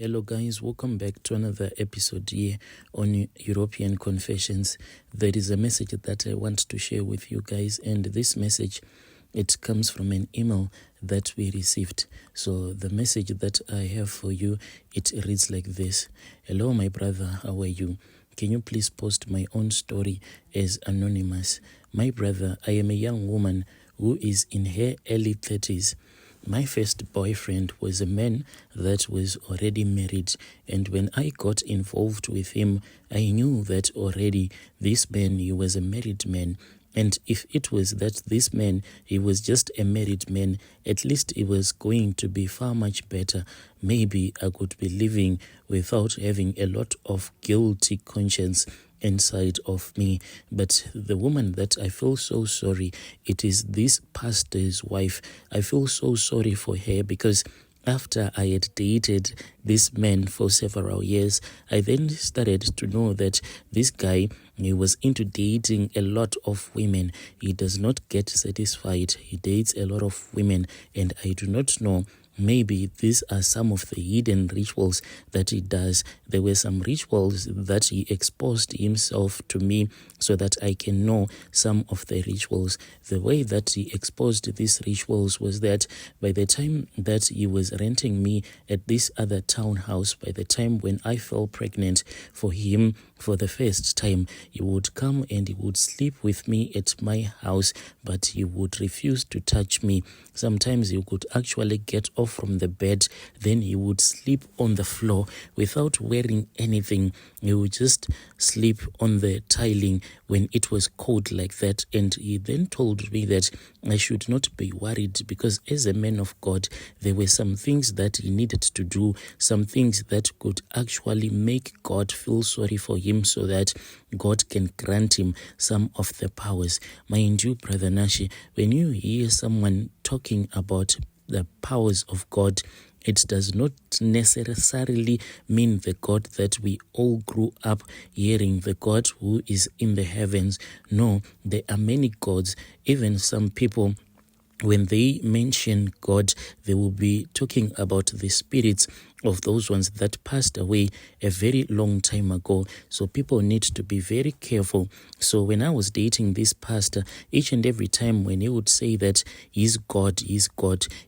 Hello guys, welcome back to another episode here on European Confessions. There is a message that I want to share with you guys, and this message, it comes from an email that we received. So the message that I have for you, it reads like this. Hello my brother, how are you? Can you please post my own story as anonymous? My brother, I am a young woman who is in her early 30s. My first boyfriend was a man that was already married, and when I got involved with him, I knew that already this man, he was a married man. And if it was that this man, he was just a married man, at least it was going to be far much better. Maybe I could be living without having a lot of guilty conscience inside of me. But the woman that I feel so sorry, it is this pastor's wife. I feel so sorry for her because after I had dated this man for several years, I then started to know that this guy, he was into dating a lot of women. He does not get satisfied. He dates a lot of women, and I do not know. Maybe these are some of the hidden rituals that he does. There were some rituals that he exposed himself to me so that I can know some of the rituals. The way that he exposed these rituals was that by the time that he was renting me at this other townhouse, by the time when I fell pregnant for him for the first time, he would come and he would sleep with me at my house, but he would refuse to touch me. Sometimes he could actually get off from the bed, then he would sleep on the floor without wearing anything. He would just sleep on the tiling when it was cold like that. And he then told me that I should not be worried because as a man of God, there were some things that he needed to do, some things that could actually make God feel sorry for him so that God can grant him some of the powers. Mind you, Brother Nashi, when you hear someone talking about the powers of God, it does not necessarily mean the God that we all grew up hearing, the God who is in the heavens. No, there are many gods. Even some people, when they mention God, they will be talking about the spirits of those ones that passed away a very long time ago. So people need to be very careful. So when I was dating this pastor, each and every time when he would say that he's God,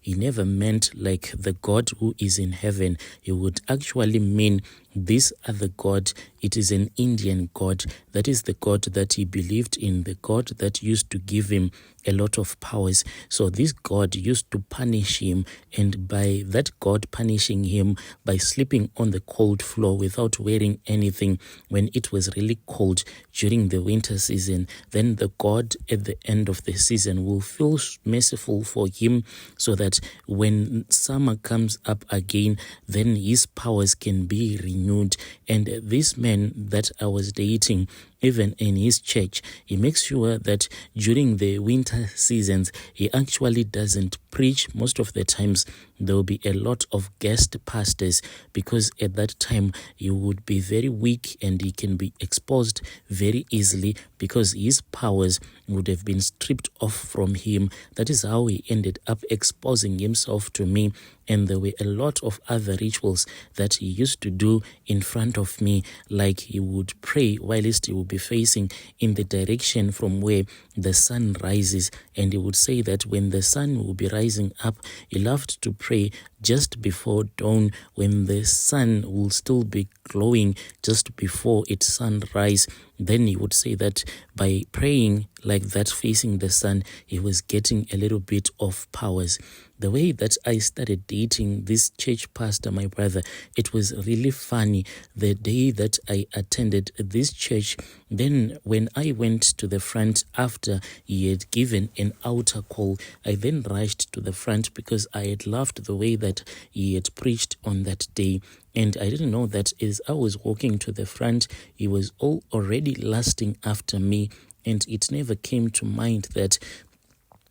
he never meant like the God who is in heaven. He would actually mean this other God. It is an Indian God. That is the God that he believed in, the God that used to give him a lot of powers. So this God used to punish him, and by that God punishing him by sleeping on the cold floor without wearing anything when it was really cold during the winter season, then the God at the end of the season will feel merciful for him so that when summer comes up again, then his powers can be renewed. And this man that I was dating, even in his church, he makes sure that during the winter seasons, he actually doesn't preach. Most of the times, there will be a lot of guest pastors because at that time, he would be very weak and he can be exposed very easily because his powers would have been stripped off from him. That is how he ended up exposing himself to me. And there were a lot of other rituals that he used to do in front of me, like he would pray whilst he would be facing in the direction from where the sun rises. And he would say that when the sun will be rising up, he loved to pray just before dawn when the sun will still be glowing just before its sunrise. Then he would say that by praying like that facing the sun, he was getting a little bit of powers. The way that I started dating this church pastor, my brother, it was really funny. The day that I attended this church, then when I went to the front after he had given an altar call, I then rushed to the front because I had loved the way that he had preached on that day. And I didn't know that as I was walking to the front, he was already lusting after me. And it never came to mind that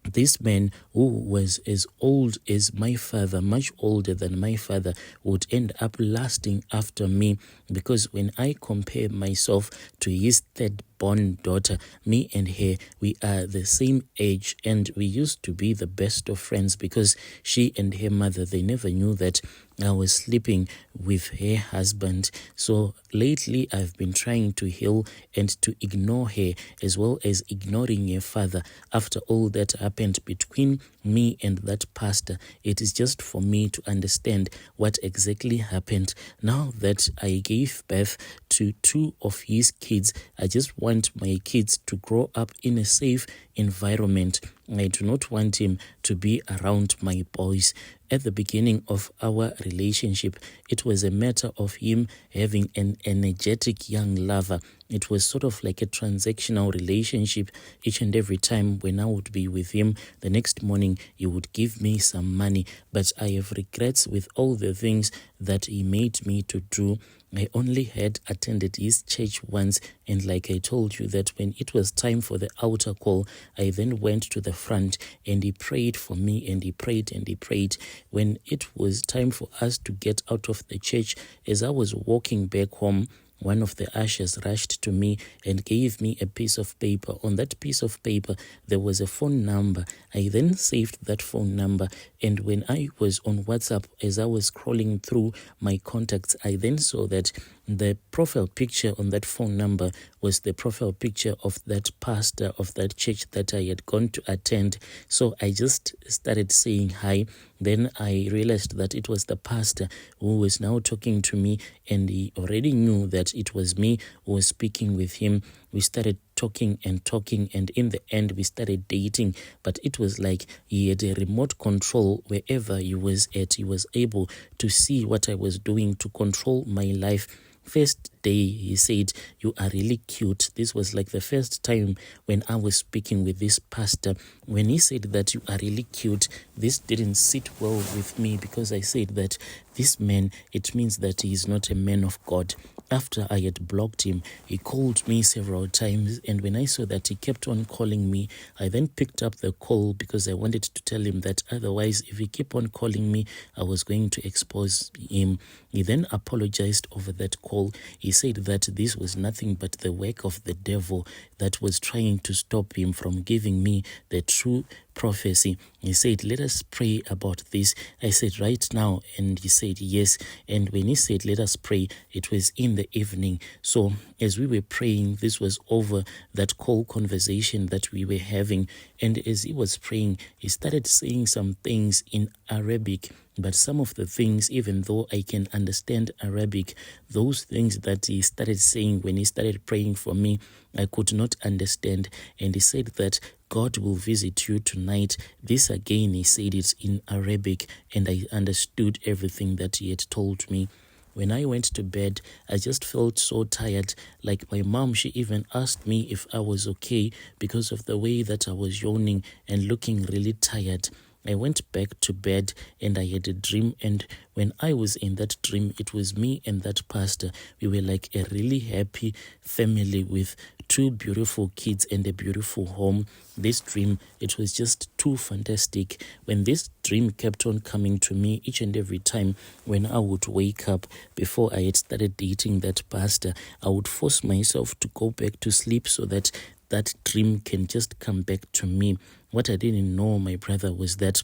this man who was as old as my father, much older than my father, would end up lusting after me because when I compare myself to his third born daughter, me and her, we are the same age and we used to be the best of friends because she and her mother, they never knew that I was sleeping with her husband. So lately I've been trying to heal and to ignore her, as well as ignoring her father. After all that happened between me and that pastor, it is just for me to understand what exactly happened. Now that I gave birth to 2 of his kids, I just want my kids to grow up in a safe environment. I do not want him to be around my boys. At the beginning of our relationship, it was a matter of him having an energetic young lover. It was sort of like a transactional relationship. Each and every time when I would be with him, the next morning he would give me some money. But I have regrets with all the things that he made me to do. I only had attended his church once, and like I told you, that when it was time for the altar call, I then went to the front and he prayed for me, and he prayed and he prayed. When it was time for us to get out of the church, as I was walking back home, one of the ushers rushed to me and gave me a piece of paper. On that piece of paper, there was a phone number. I then saved that phone number, and when I was on WhatsApp, as I was scrolling through my contacts, I then saw that the profile picture on that phone number was the profile picture of that pastor of that church that I had gone to attend. So I just started saying hi. Then I realized that it was the pastor who was now talking to me, and he already knew that it was me who was speaking with him. We started talking, and in the end we started dating. But it was like he had a remote control wherever he was at. He was able to see what I was doing, to control my life. First day, he said, "You are really cute." This was like the first time when I was speaking with this pastor. When he said that "you are really cute," this didn't sit well with me, because I said that this man, it means that he is not a man of God. After I had blocked him, he called me several times, and when I saw that he kept on calling me, I then picked up the call, because I wanted to tell him that otherwise, if he kept on calling me, I was going to expose him. He then apologized over that call. He said that this was nothing but the work of the devil that was trying to stop him from giving me the true prophecy. He said, "Let us pray about this." I said, "Right now?" And he said, "Yes." And when he said, "Let us pray," it was in the evening. So as we were praying, this was over that call conversation that we were having. And as he was praying, he started saying some things in Arabic. But some of the things, even though I can understand Arabic, those things that he started saying when he started praying for me, I could not understand. And he said that God will visit you tonight. This again, he said it in Arabic, and I understood everything that he had told me. When I went to bed, I just felt so tired. Like my mom, she even asked me if I was okay because of the way that I was yawning and looking really tired. I went back to bed and I had a dream, and when I was in that dream, it was me and that pastor. We were like a really happy family with 2 beautiful kids and a beautiful home. This dream, it was just too fantastic. When this dream kept on coming to me each and every time when I would wake up, before I had started dating that pastor, I would force myself to go back to sleep so that that dream can just come back to me. What I didn't know, my brother, was that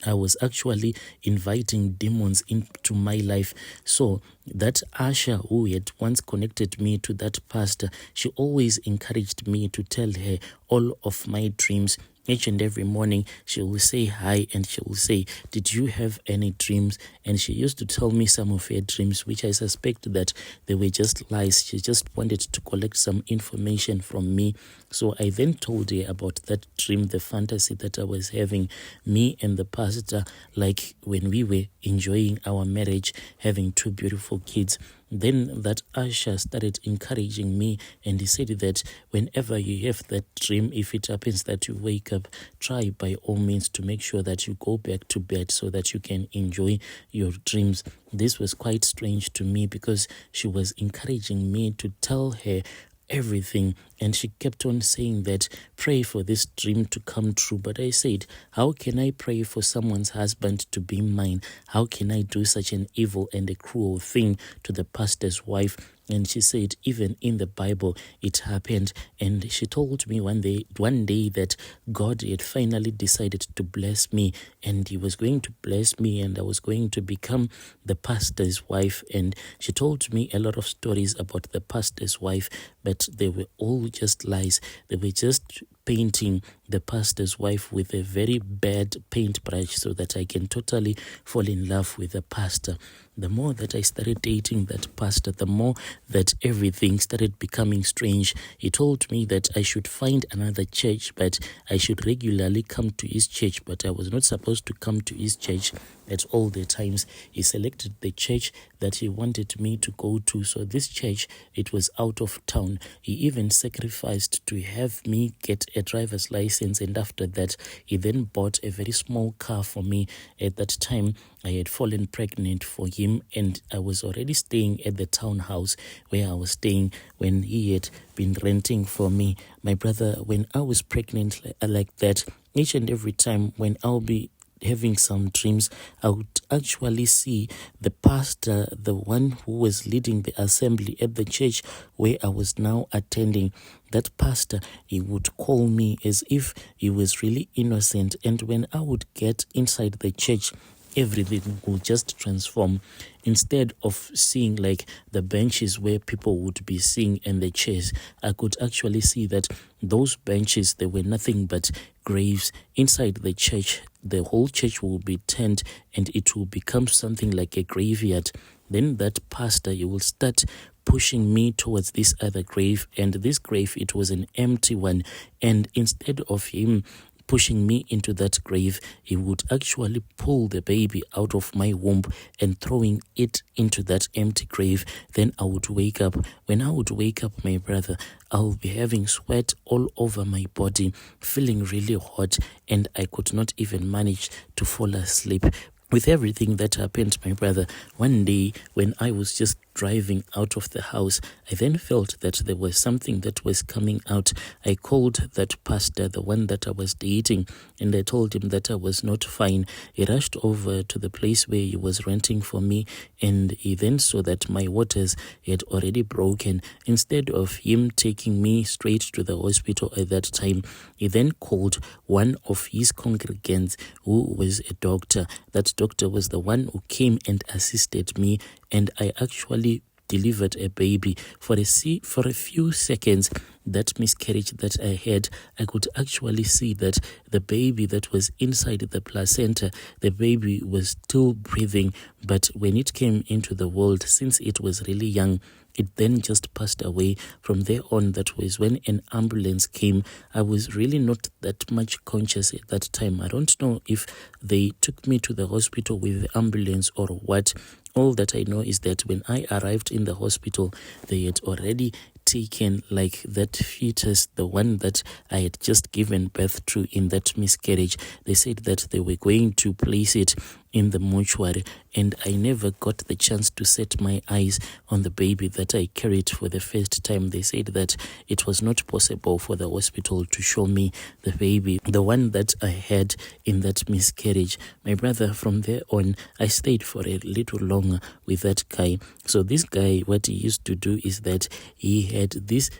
I was actually inviting demons into my life. So that usher who had once connected me to that pastor, she always encouraged me to tell her all of my dreams. Each and every morning, she will say hi, and she will say, "Did you have any dreams?" And she used to tell me some of her dreams, which I suspect that they were just lies. She just wanted to collect some information from me. So I then told her about that dream, the fantasy that I was having, me and the pastor, like when we were enjoying our marriage, having 2 beautiful kids. Then that usher started encouraging me, and he said that whenever you have that dream, if it happens that you wake up, try by all means to make sure that you go back to bed so that you can enjoy your dreams. This was quite strange to me, because she was encouraging me to tell her everything, and she kept on saying that pray for this dream to come true. But I said, how can I pray for someone's husband to be mine? How can I do such an evil and a cruel thing to the pastor's wife? And she said, even in the Bible, it happened. And she told me one day that God had finally decided to bless me, and he was going to bless me, and I was going to become the pastor's wife. And she told me a lot of stories about the pastor's wife, but they were all just lies. They were just painting the pastor's wife with a very bad paintbrush so that I can totally fall in love with the pastor. The more that I started dating that pastor, the more that everything started becoming strange. He told me that I should find another church, but I should regularly come to his church, but I was not supposed to come to his church at all the times. He selected the church that he wanted me to go to. So this church, it was out of town. He even sacrificed to have me get a driver's license, and after that, he then bought a very small car for me. At that time, I had fallen pregnant for him, and I was already staying at the townhouse where I was staying when he had been renting for me. My brother, when I was pregnant like that, each and every time when I'll be having some dreams, I would actually see the pastor, the one who was leading the assembly at the church where I was now attending. That pastor, he would call me as if he was really innocent, and when I would get inside the church, everything will just transform. Instead of seeing like the benches where people would be sitting and the chairs, I could actually see that those benches, they were nothing but graves. Inside the church, the whole church will be turned and it will become something like a graveyard. Then that pastor, he will start pushing me towards this other grave, and this grave, it was an empty one. And instead of him pushing me into that grave, he would actually pull the baby out of my womb and throwing it into that empty grave. Then I would wake up. When I would wake up, my brother, I'll be having sweat all over my body, feeling really hot, and I could not even manage to fall asleep. With everything that happened, my brother, one day when I was just driving out of the house, I then felt that there was something that was coming out. I called that pastor, the one that I was dating, and I told him that I was not fine. He rushed over to the place where he was renting for me, and he then saw that my waters had already broken. Instead of him taking me straight to the hospital at that time, he then called one of his congregants who was a doctor. That doctor was the one who came and assisted me, and I actually delivered a baby. For a few seconds, that miscarriage that I had, I could actually see that the baby that was inside the placenta, the baby was still breathing, but when it came into the world, since it was really young, it then just passed away. From there on, that was when an ambulance came. I was really not that much conscious at that time. I don't know if they took me to the hospital with the ambulance or what. All that I know is that when I arrived in the hospital, they had already taken like that fetus, the one that I had just given birth to in that miscarriage. They said that they were going to place it in the mortuary, and I never got the chance to set my eyes on the baby that I carried for the first time. They said that it was not possible for the hospital to show me the baby, the one that I had in that miscarriage. My brother, from there on, I stayed for a little longer with that guy. So this guy, what he used to do is that he had this,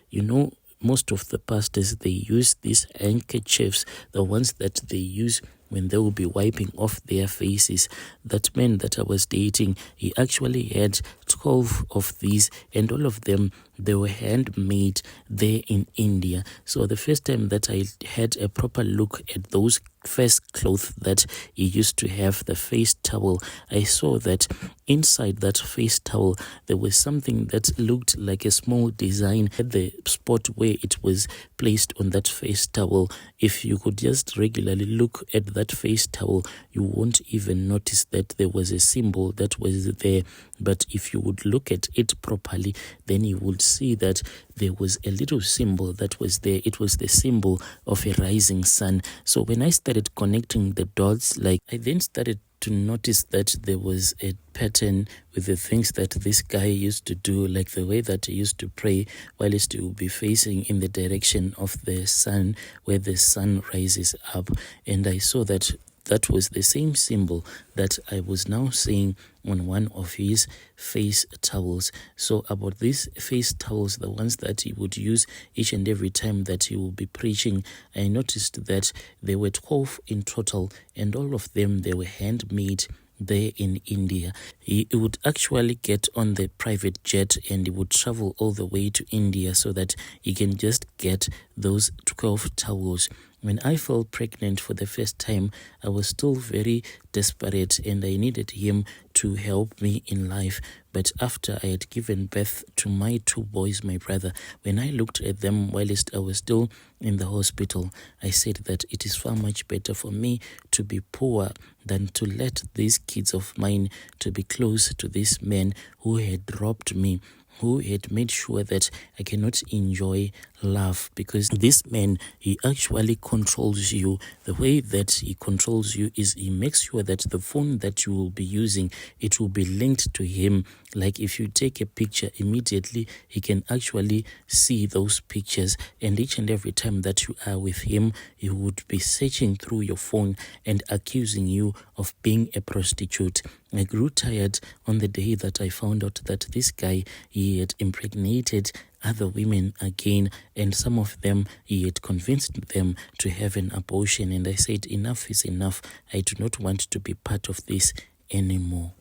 most of the pastors, they use these handkerchiefs, the ones that they use when they will be wiping off their faces. That man that I was dating, he actually had 12 of these, and all of them, they were handmade there in India. So the first time that I had a proper look at those first clothes that he used to have, the face towel, I saw that inside that face towel there was something that looked like a small design at the spot where it was placed on that face towel. If you could just regularly look at that face towel, you won't even notice that there was a symbol that was there. But if you would look at it properly, then you would see that there was a little symbol that was there. It was the symbol of a rising sun. So when I started connecting the dots, I then started to notice that there was a pattern with the things that this guy used to do, like the way that he used to pray while he would be facing in the direction of the sun, where the sun rises up. And I saw that that was the same symbol that I was now seeing on one of his face towels. So about these face towels, the ones that he would use each and every time that he will be preaching, I noticed that there were 12 in total, and all of them, they were handmade there in India. He would actually get on the private jet and he would travel all the way to India so that he can just get those 12 towels. When I fell pregnant for the first time, I was still very desperate and I needed him to help me in life. But after I had given birth to my 2 boys, my brother, when I looked at them whilst I was still in the hospital, I said that it is far much better for me to be poor than to let these kids of mine to be close to this man who had robbed me, who had made sure that I cannot enjoy love, because this man, he actually controls you. The way that he controls you is he makes sure that the phone that you will be using, it will be linked to him. Like if you take a picture, immediately he can actually see those pictures, and each and every time that you are with him, he would be searching through your phone and accusing you of being a prostitute. I grew tired on the day that I found out that this guy, he had impregnated other women again, and some of them he had convinced them to have an abortion. And I said, enough is enough. I do not want to be part of this anymore.